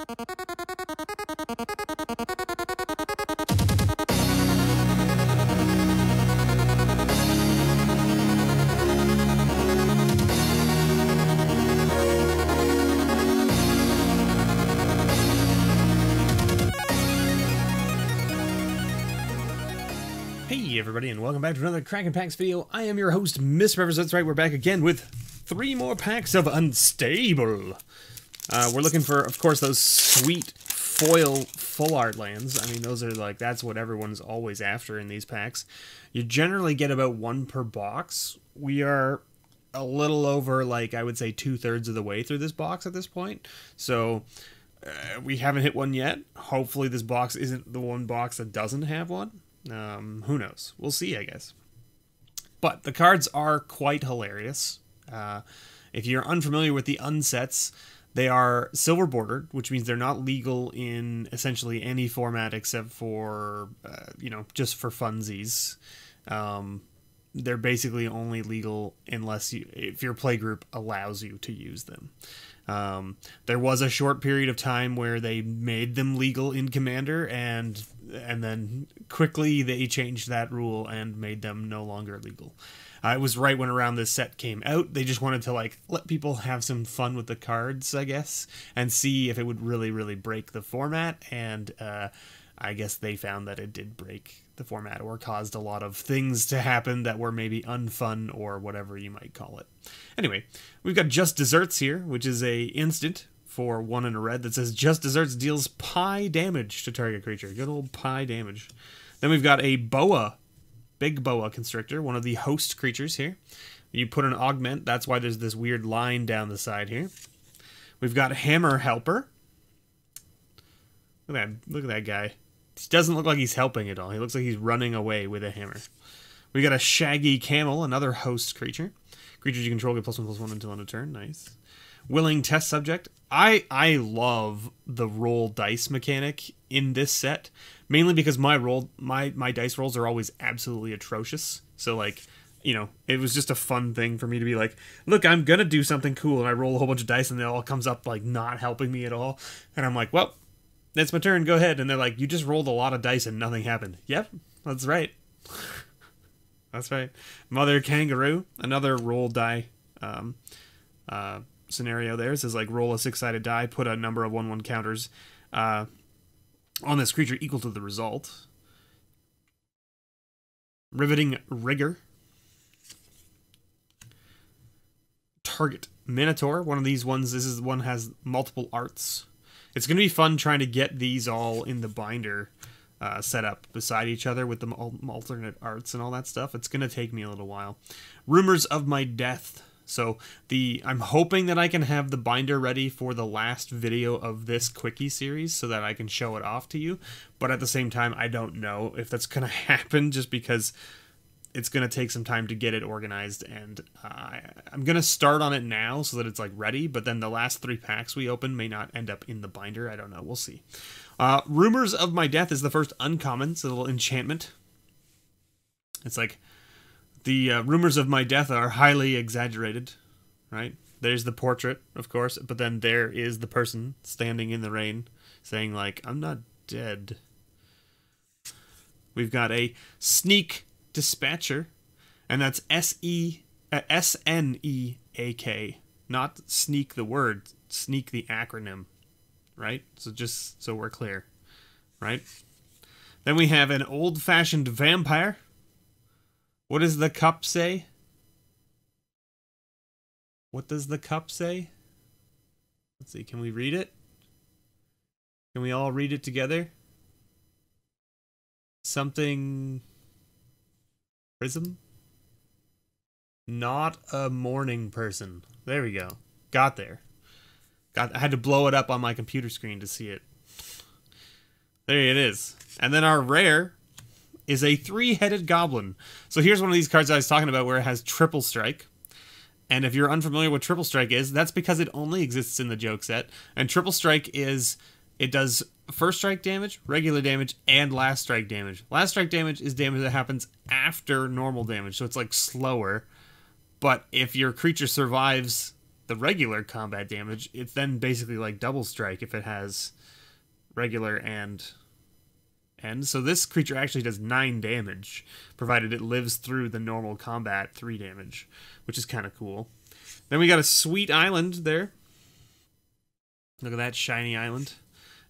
Hey everybody, and welcome back to another Kraken Packs video. I am your host, Mr. Rivers. That's right, we're back again with 3 more packs of Unstable. We're looking for, of course, those sweet foil full art lands. I mean, those are like, that's what everyone's always after in these packs. You generally get about 1 per box. We are a little over, like, I would say 2/3 of the way through this box at this point. So, we haven't hit one yet. Hopefully this box isn't the one box that doesn't have one. Who knows? We'll see, I guess. But the cards are quite hilarious. If you're unfamiliar with the unsets, they are silver bordered, which means they're not legal in essentially any format except for, you know, just for funsies. They're basically only legal unless if your playgroup allows you to use them. There was a short period of time where they made them legal in Commander, and then quickly they changed that rule and made them no longer legal. It was right when around this set came out. They just wanted to, like, let people have some fun with the cards, I guess, and see if it would really break the format, and I guess they found that it did break the format or caused a lot of things to happen that were maybe unfun or whatever you might call it. Anyway, we've got Just Desserts here, which is a instant for 1 in a red that says Just Desserts deals pi damage to target creature. Good old pi damage. Then we've got a Boa, Big Boa Constrictor, one of the host creatures here. You put an augment, that's why there's this weird line down the side here. We've got Hammer Helper. Look at that guy. He doesn't look like he's helping at all. He looks like he's running away with a hammer. We got a Shaggy Camel, another host creature. Creatures you control get +1/+1 until end of turn. Nice. Willing Test Subject. I love the roll dice mechanic in this set, mainly because my dice rolls are always absolutely atrocious. So, like, you know, it was just a fun thing for me to be like, look, I'm gonna do something cool, and I roll a whole bunch of dice, and it all comes up like not helping me at all, and I'm like, well, it's my turn, go ahead. And they're like, you just rolled a lot of dice and nothing happened. Yep, that's right. That's right. Mother Kangaroo, another roll die scenario there. It says, like, roll a 6-sided die, put a number of 1/1 counters on this creature equal to the result. Riveting Rigor. Target Minotaur, one of these ones. This is one has multiple arts. It's going to be fun trying to get these all in the binder set up beside each other with the alternate arts and all that stuff. It's going to take me a little while. Rumors of My Death. So I'm hoping that I can have the binder ready for the last video of this quickie series so that I can show it off to you. But at the same time, I don't know if that's going to happen just because it's going to take some time to get it organized, and I'm going to start on it now so that it's, like, ready, but then the last 3 packs we open may not end up in the binder. I don't know. We'll see. Rumors of My Death is the first uncommon. It's a little enchantment. It's like, the rumors of my death are highly exaggerated, right? There's the portrait, of course, but then there is the person standing in the rain saying, like, I'm not dead. We've got a Sneak Dispatcher, and that's S-N-E-A-K, not sneak the word, sneak the acronym, right? So just so we're clear, right? Then we have an Old-Fashioned Vampire. What does the cup say? What does the cup say? Let's see, can we read it? Can we all read it together? Something... Prism? Not a morning person. There we go. Got there. I had to blow it up on my computer screen to see it. There it is. And then our rare is a 3-headed goblin. So here's one of these cards I was talking about where it has triple strike. And if you're unfamiliar with triple strike is, that's because it only exists in the joke set. And triple strike is, it does first strike damage, regular damage, and last strike damage. Last strike damage is damage that happens after normal damage, so it's like slower. But if your creature survives the regular combat damage, it's then basically like double strike if it has regular and end. So this creature actually does 9 damage, provided it lives through the normal combat 3 damage, which is kind of cool. Then we got a sweet island there. Look at that shiny island.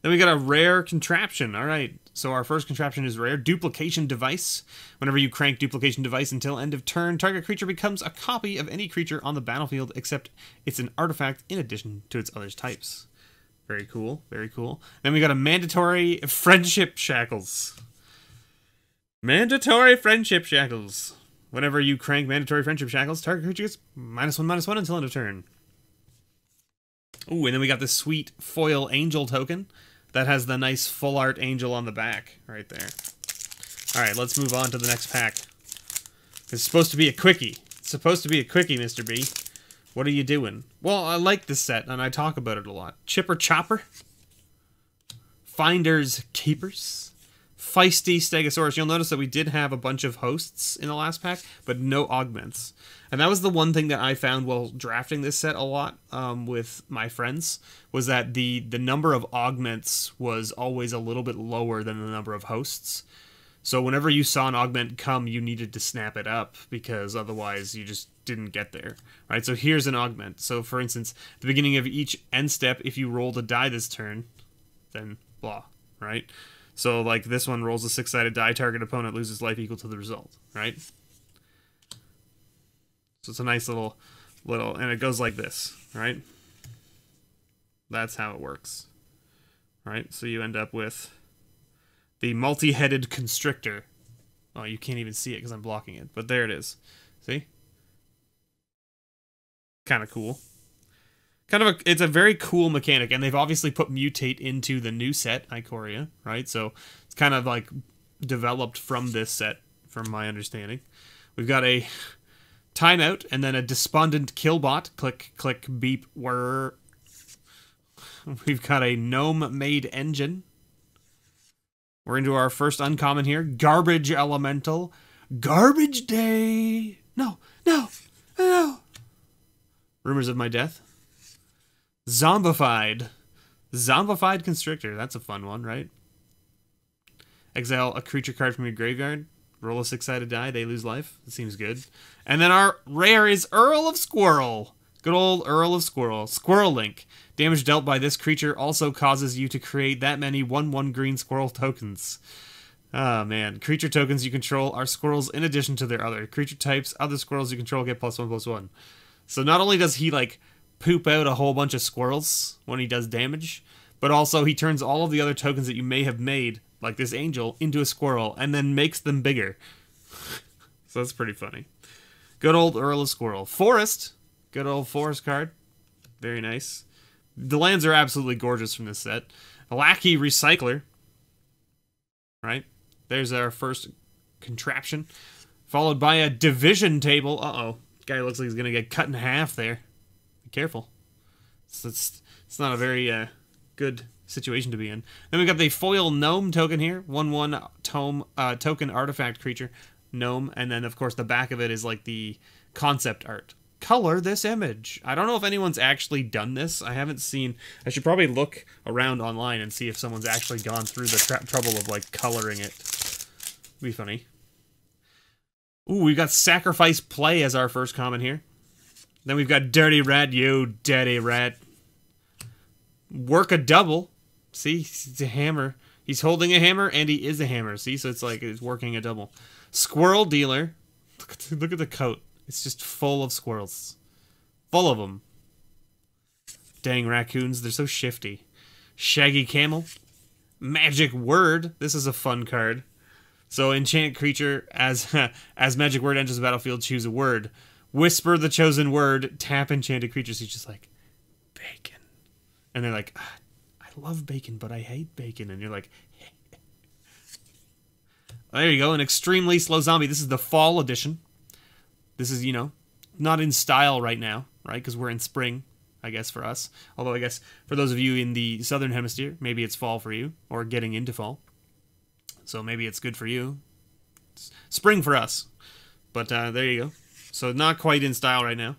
Then we got a rare contraption. All right, so our first contraption is rare. Duplication Device. Whenever you crank Duplication Device until end of turn, target creature becomes a copy of any creature on the battlefield, except it's an artifact in addition to its other types. Very cool, very cool. Then we got a Mandatory Friendship Shackles. Mandatory Friendship Shackles. Whenever you crank Mandatory Friendship Shackles, target creature gets -1/-1 until end of turn. Ooh, and then we got this sweet foil angel token that has the nice full art angel on the back right there. Alright, let's move on to the next pack. It's supposed to be a quickie. It's supposed to be a quickie, Mr. B. What are you doing? Well, I like this set, and I talk about it a lot. Chipper Chopper. Finders Keepers. Feisty Stegosaurus. You'll notice that we did have a bunch of hosts in the last pack, but no augments. And that was the one thing that I found while drafting this set a lot with my friends, was that the number of augments was always a little bit lower than the number of hosts. So whenever you saw an augment come, you needed to snap it up, because otherwise you just didn't get there, right? So here's an augment. So for instance, at the beginning of each end step, if you rolled a die this turn, then blah, right? So like this one rolls a 6-sided die, target opponent loses life equal to the result, right? So it's a nice little, and it goes like this, right? That's how it works, right? So you end up with the multi-headed constrictor. Oh, you can't even see it because I'm blocking it, but there it is. See? Kind of cool. It's a very cool mechanic, and they've obviously put mutate into the new set, Ikoria, right? So it's kind of like developed from this set, from my understanding. We've got a timeout, and then a despondent killbot. Click, click, beep, whir. We've got a gnome-made engine. We're into our first uncommon here. Garbage Elemental. Garbage Day. No, no, no. Rumors of My Death. Zombified. Zombified Constrictor. That's a fun one, right? Exile a creature card from your graveyard. Roll a 6-sided die. They lose life. That seems good. And then our rare is Earl of Squirrel. Good old Earl of Squirrel. Squirrel Link. Damage dealt by this creature also causes you to create that many 1/1 green squirrel tokens. Oh, man. Creature tokens you control are squirrels in addition to their other creature types. Other squirrels you control get +1/+1. So not only does he, like, poop out a whole bunch of squirrels when he does damage, but also he turns all of the other tokens that you may have made, like this angel, into a squirrel, and then makes them bigger. So that's pretty funny. Good old Earl of Squirrel. Forest. Good old Forest card. Very nice. The lands are absolutely gorgeous from this set. A Lackey Recycler. Right? There's our first contraption. Followed by a division table. Uh-oh. Guy looks like he's going to get cut in half there. Be careful. It's not a very good situation to be in. Then we got the foil gnome token here. 1/1 token artifact creature. Gnome. And then, of course, the back of it is like the concept art. Color this image. I don't know if anyone's actually done this. I haven't seen. I should probably look around online and see if someone's actually gone through the trouble of, like, coloring it. It'd be funny. Ooh, we've got Sacrifice Play as our first common here. Then we've got Dirty Rat, you dirty rat. Work a double. See, it's a hammer. He's holding a hammer, and he is a hammer. See, so it's like it's working a double. Squirrel Dealer. Look at the coat. It's just full of squirrels. Full of them. Dang raccoons, they're so shifty. Shaggy Camel. Magic Word. This is a fun card. So enchant creature, as Magic Word enters the battlefield, choose a word. Whisper the chosen word, tap enchanted creatures. He's just like, bacon. And they're like, I love bacon, but I hate bacon. And you're like, there you go, an extremely slow zombie. This is the fall edition. This is, you know, not in style right now, right? Because we're in spring, I guess, for us. Although I guess for those of you in the southern hemisphere, maybe it's fall for you, or getting into fall. So maybe it's good for you. It's spring for us. But there you go. So not quite in style right now.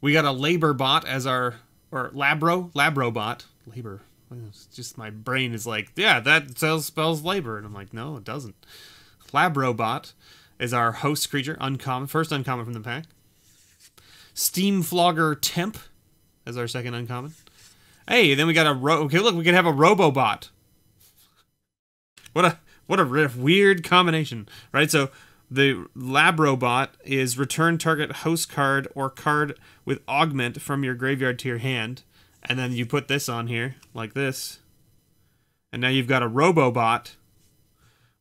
We got a labor bot as our, or labro bot. Labor. It's just my brain is like, yeah, that spells labor. And I'm like, no, it doesn't. Labro bot is our host creature, uncommon, first uncommon from the pack. Steam Flogger Temp as our second uncommon. Hey, then we got okay, look, we can have a Robobot. What a weird combination, right? So the Labrobot is return target host card or card with augment from your graveyard to your hand, and then you put this on here like this, and now you've got a Robobot,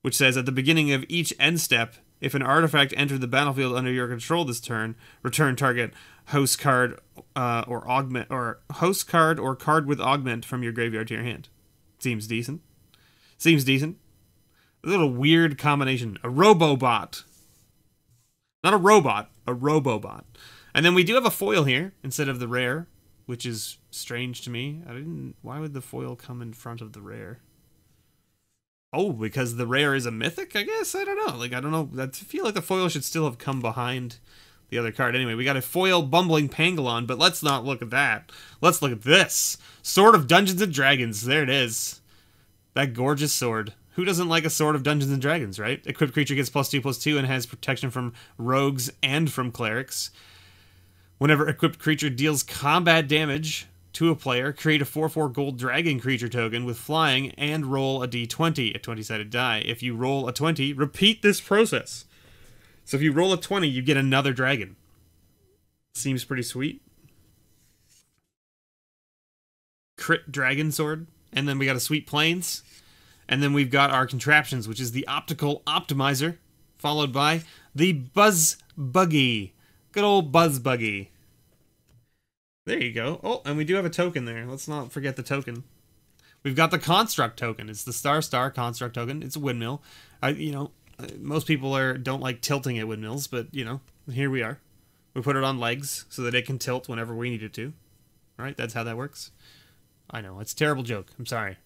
which says at the beginning of each end step, if an artifact entered the battlefield under your control this turn, return target host card or augment, or host card or card with augment from your graveyard to your hand. Seems decent. Seems decent. A little weird combination. A Robobot. Not a robot, a Robobot. And then we do have a foil here instead of the rare, which is strange to me. Why would the foil come in front of the rare? Oh, because the rare is a mythic, I guess? I don't know. Like, I don't know. I feel like the foil should still have come behind the other card. Anyway, we got a foil Bumbling Pangolin, but let's not look at that. Let's look at this. Sword of Dungeons and Dragons. There it is. That gorgeous sword. Who doesn't like a Sword of Dungeons and Dragons, right? Equipped creature gets +2/+2 and has protection from rogues and from clerics. Whenever equipped creature deals combat damage to a player, create a 4/4 gold dragon creature token with flying and roll a d20, a 20-sided die. If you roll a 20, repeat this process. So if you roll a 20, you get another dragon. Seems pretty sweet. Crit dragon sword. And then we got a Sweet Plains. And then we've got our contraptions, which is the Optical Optimizer, followed by the Buzz Buggy. Good old Buzz Buggy. There you go. Oh, and we do have a token there. Let's not forget the token. We've got the Construct token. It's the Star Construct token. It's a windmill. Most people don't like tilting at windmills, but, here we are. We put it on legs so that it can tilt whenever we need it to. All right, that's how that works. I know, it's a terrible joke. I'm sorry.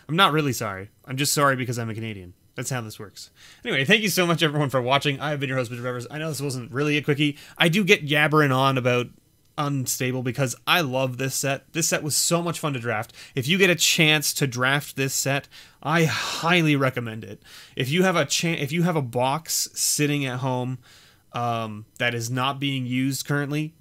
I'm not really sorry. I'm just sorry because I'm a Canadian. That's how this works. Anyway, thank you so much, everyone, for watching. I've been your host, Mr. Revers. I know this wasn't really a quickie. I do get yabbering on about Unstable because I love this set. This set was so much fun to draft. If you get a chance to draft this set, I highly recommend it. If you have a box sitting at home that is not being used currently,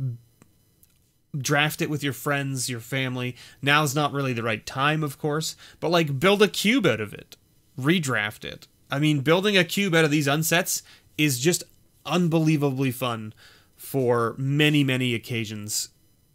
draft it with your friends, your family. Now's not really the right time, of course, but like build a cube out of it. Redraft it. I mean, building a cube out of these unsets is just unbelievably fun for many, many occasions.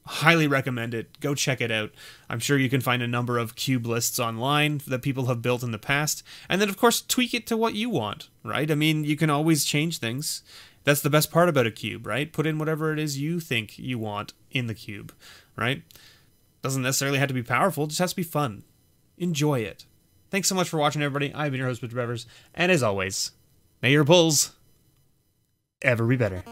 Highly recommend it. Go check it out. I'm sure you can find a number of cube lists online that people have built in the past. And then, of course, tweak it to what you want, right? I mean, you can always change things. That's the best part about a cube, right? Put in whatever it is you think you want in the cube, right? Doesn't necessarily have to be powerful. It just has to be fun. Enjoy it. Thanks so much for watching, everybody. I've been your host, Mr. Revers. And as always, may your pulls ever be better.